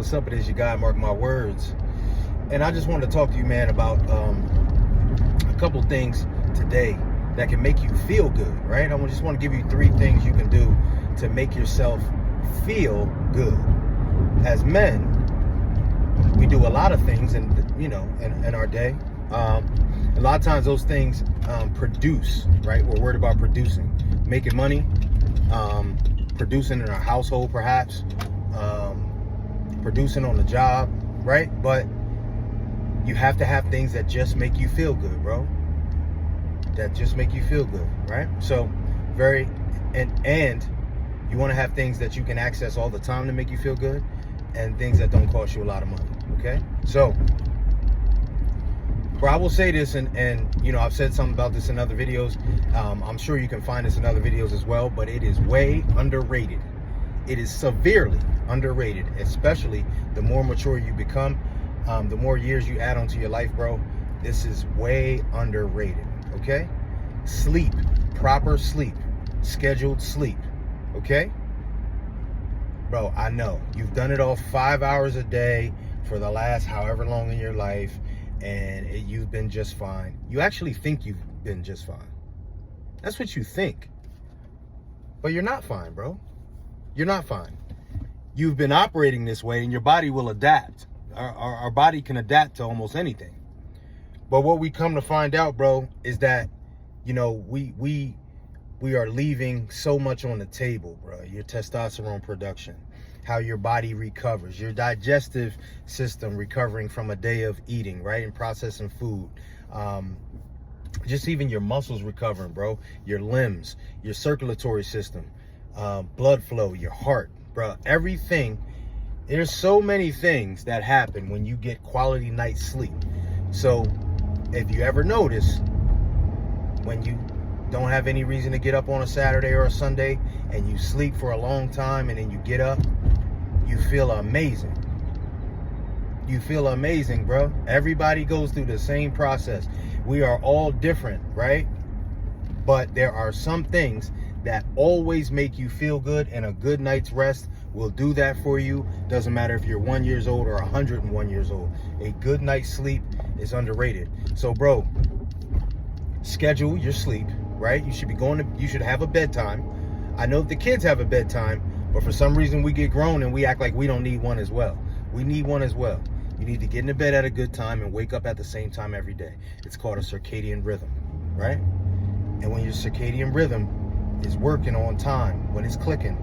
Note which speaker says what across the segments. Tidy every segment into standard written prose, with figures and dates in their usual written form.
Speaker 1: What's up? It is your guy, Mark My Words. And I just wanted to talk to you, man, about a couple things today that can make you feel good, right? I just want to give you 3 things you can do to make yourself feel good. As men, we do a lot of things in our day. A lot of times those things produce, right? We're worried about producing, making money, producing in our household, perhaps, producing on the job, right? But you have to have things that just make you feel good, bro. That just make you feel good, right? So and you want to have things that you can access all the time to make you feel good, and things that don't cost you a lot of money. Okay, so bro, I will say this, and I've said something about this in other videos. I'm sure you can find this in other videos as well, but it is way underrated. It is severely underrated, especially the more mature you become, the more years you add onto your life, bro. This is way underrated. Okay, sleep, proper sleep, scheduled sleep. Okay, bro, I know you've done it all 5 hours a day for the last however long in your life, and you've been just fine. You actually think you've been just fine. That's what you think. But you're not fine, bro. You're not fine. You've been operating this way, and your body will adapt. Our body can adapt to almost anything. But what we come to find out, bro, is that, we are leaving so much on the table, bro. Your testosterone production, how your body recovers, your digestive system recovering from a day of eating, right, and processing food. Just even your muscles recovering, bro. Your limbs, your circulatory system, blood flow, your heart, bro. Everything. There's so many things that happen when you get quality night sleep. So if you ever notice, when you don't have any reason to get up on a Saturday or a Sunday, and you sleep for a long time, and then you get up, you feel amazing. You feel amazing, bro. Everybody goes through the same process. We are all different, right? But there are some things that always make you feel good, and a good night's rest will do that for you. Doesn't matter if you're 1 year old or 101 years old. A good night's sleep is underrated. So, bro, schedule your sleep, right? You should have a bedtime. I know the kids have a bedtime, but for some reason we get grown and we act like we don't need one as well. We need one as well. You need to get into bed at a good time and wake up at the same time every day. It's called a circadian rhythm, right? And when your circadian rhythm is working on time, when it's clicking,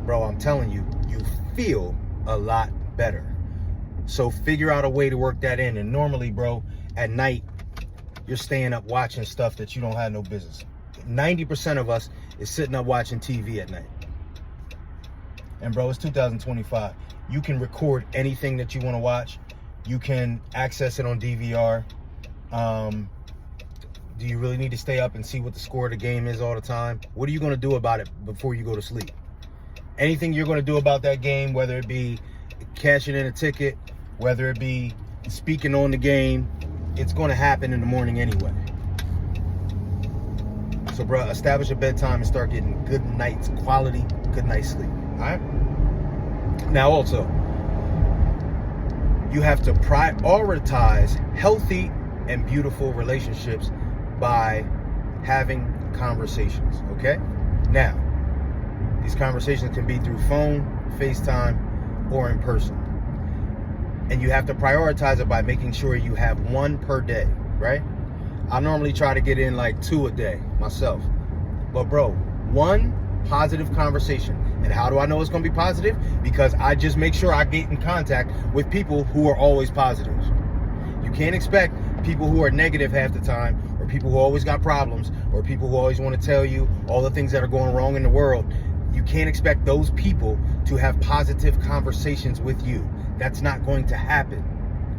Speaker 1: bro, I'm telling you, you feel a lot better. So figure out a way to work that in. And normally, bro, at night, you're staying up watching stuff that you don't have no business. 90% of us is sitting up watching TV at night. And bro, it's 2025. You can record anything that you want to watch. You can access it on DVR. Do you really need to stay up and see what the score of the game is all the time? What are you going to do about it before you go to sleep? Anything you're going to do about that game, whether it be cashing in a ticket, whether it be speaking on the game, it's going to happen in the morning anyway. So, bro, establish a bedtime and start getting good night's quality, good night's sleep. All right? Now, also, you have to prioritize healthy and beautiful relationships by having conversations, okay? Now, these conversations can be through phone, FaceTime, or in person. And you have to prioritize it by making sure you have 1 per day, right? I normally try to get in like 2 a day myself. But bro, 1 positive conversation. And how do I know it's going to be positive? Because I just make sure I get in contact with people who are always positive. You can't expect people who are negative half the time, or people who always got problems, or people who always want to tell you all the things that are going wrong in the world. You can't expect those people to have positive conversations with you. That's not going to happen.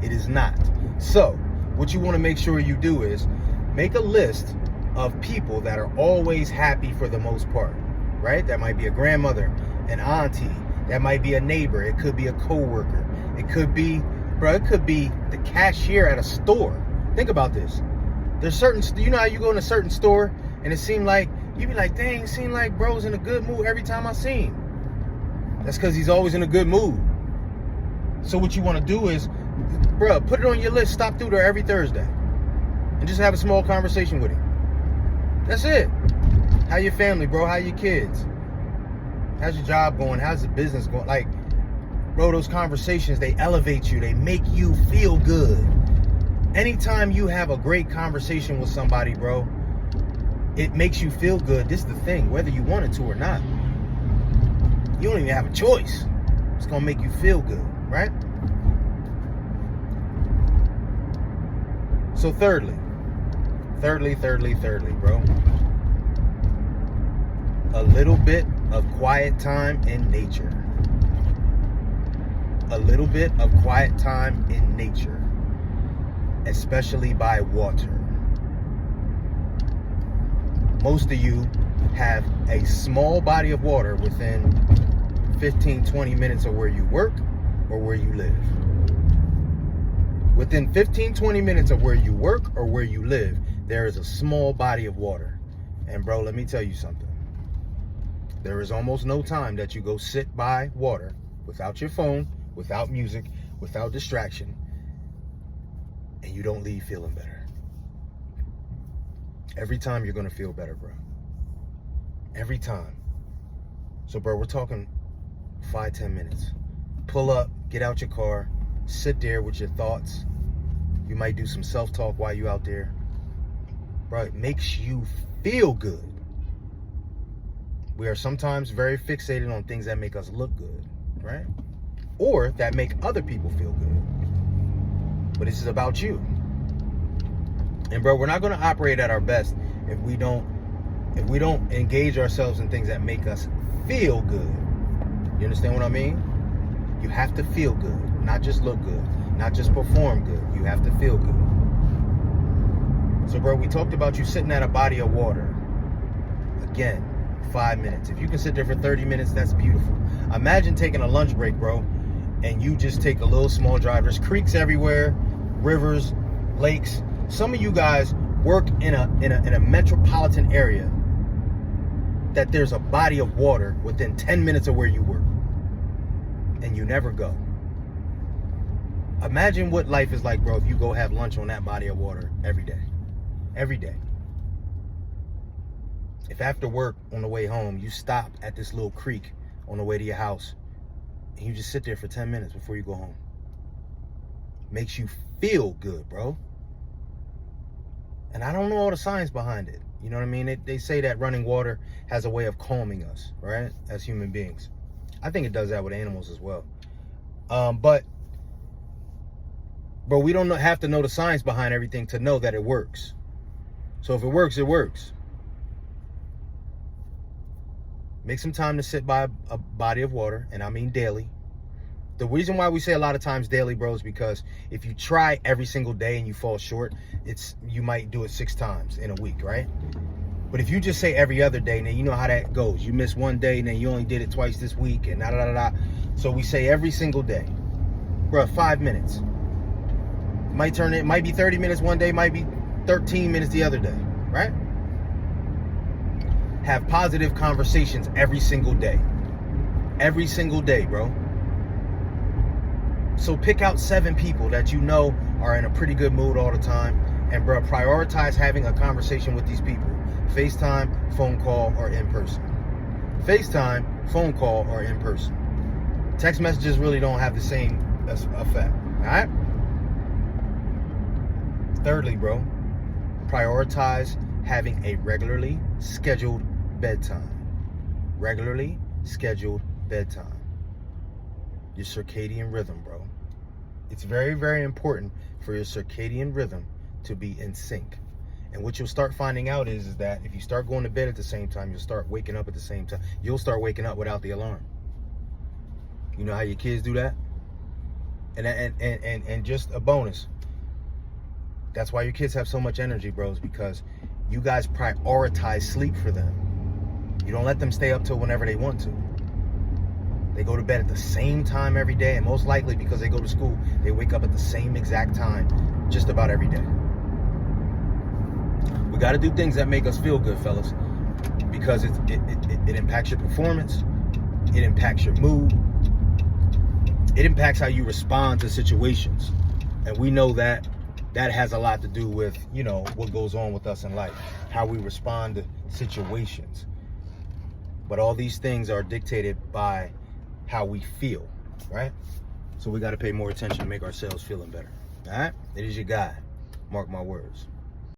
Speaker 1: It is not. So what you want to make sure you do is make a list of people that are always happy for the most part, right? That might be a grandmother, an auntie, that might be a neighbor, it could be a coworker, it could be, bro, it could be the cashier at a store. Think about this. There's certain, you know how you go in a certain store and it seemed like, you be like, dang, it seemed like bro's in a good mood every time I see him. That's because he's always in a good mood. So what you want to do is, bro, put it on your list. Stop through there every Thursday and just have a small conversation with him. That's it. How your family, bro? How your kids? How's your job going? How's the business going? Like, bro, those conversations, they elevate you. They make you feel good. Anytime you have a great conversation with somebody, bro, it makes you feel good. This is the thing, whether you want it to or not. You don't even have a choice. It's going to make you feel good, right? So thirdly, bro, a little bit of quiet time in nature. A little bit of quiet time in nature, especially by water. Most of you have a small body of water within 15-20 minutes of where you work or where you live. Within 15-20 minutes of where you work or where you live, there is a small body of water. And bro, let me tell you something. There is almost no time that you go sit by water without your phone, without music, without distraction, and you don't leave feeling better. Every time you're going to feel better, bro. Every time. So, bro, we're talking 5-10 minutes. Pull up, get out your car, sit there with your thoughts. You might do some self-talk while you're out there. Bro, it makes you feel good. We are sometimes very fixated on things that make us look good, right? Or that make other people feel good. But this is about you. And bro, we're not going to operate at our best if we don't engage ourselves in things that make us feel good. You understand what I mean? You have to feel good, not just look good, not just perform good. You have to feel good. So bro, we talked about you sitting at a body of water. Again, 5 minutes. If you can sit there for 30 minutes, that's beautiful. Imagine taking a lunch break, bro, and you just take a little small drive. There's creeks everywhere, rivers, lakes. Some of you guys work in a metropolitan area that there's a body of water within 10 minutes of where you work, and you never go. Imagine what life is like, bro, if you go have lunch on that body of water every day. Every day. If after work on the way home, you stop at this little creek on the way to your house, and you just sit there for 10 minutes before you go home. Makes you feel good, bro. And I don't know all the science behind it. You know what I mean? They say that running water has a way of calming us, right? As human beings. I think it does that with animals as well. But we don't have to know the science behind everything to know that it works. So if it works, it works. Make some time to sit by a body of water, and I mean daily. The reason why we say a lot of times daily, bro, is because if you try every single day and you fall short, you might do it 6 times in a week, right? But if you just say every other day, then you know how that goes. You miss one day, and then you only did it twice this week, and da-da-da-da. So we say every single day. Bro, 5 minutes. It might be 30 minutes one day, might be 13 minutes the other day, right? Have positive conversations every single day. Every single day, bro. So pick out 7 people that you know are in a pretty good mood all the time. And bro, prioritize having a conversation with these people. FaceTime, phone call, or in person. FaceTime, phone call, or in person. Text messages really don't have the same effect. Alright? Thirdly, bro, prioritize having a regularly scheduled bedtime. Regularly scheduled bedtime. Your circadian rhythm, bro. It's very, very important for your circadian rhythm to be in sync. And what you'll start finding out is that if you start going to bed at the same time, you'll start waking up at the same time. You'll start waking up without the alarm. You know how your kids do that? And just a bonus. That's why your kids have so much energy, bros, because you guys prioritize sleep for them. You don't let them stay up till whenever they want to. They go to bed at the same time every day, and most likely because they go to school, they wake up at the same exact time just about every day. We got to do things that make us feel good, fellas, because it impacts your performance, it impacts your mood, it impacts how you respond to situations. And we know that that has a lot to do with, you know, what goes on with us in life, how we respond to situations. But all these things are dictated by how we feel, right? So we got to pay more attention to make ourselves feeling better. All right? It is your guy. Mark my words.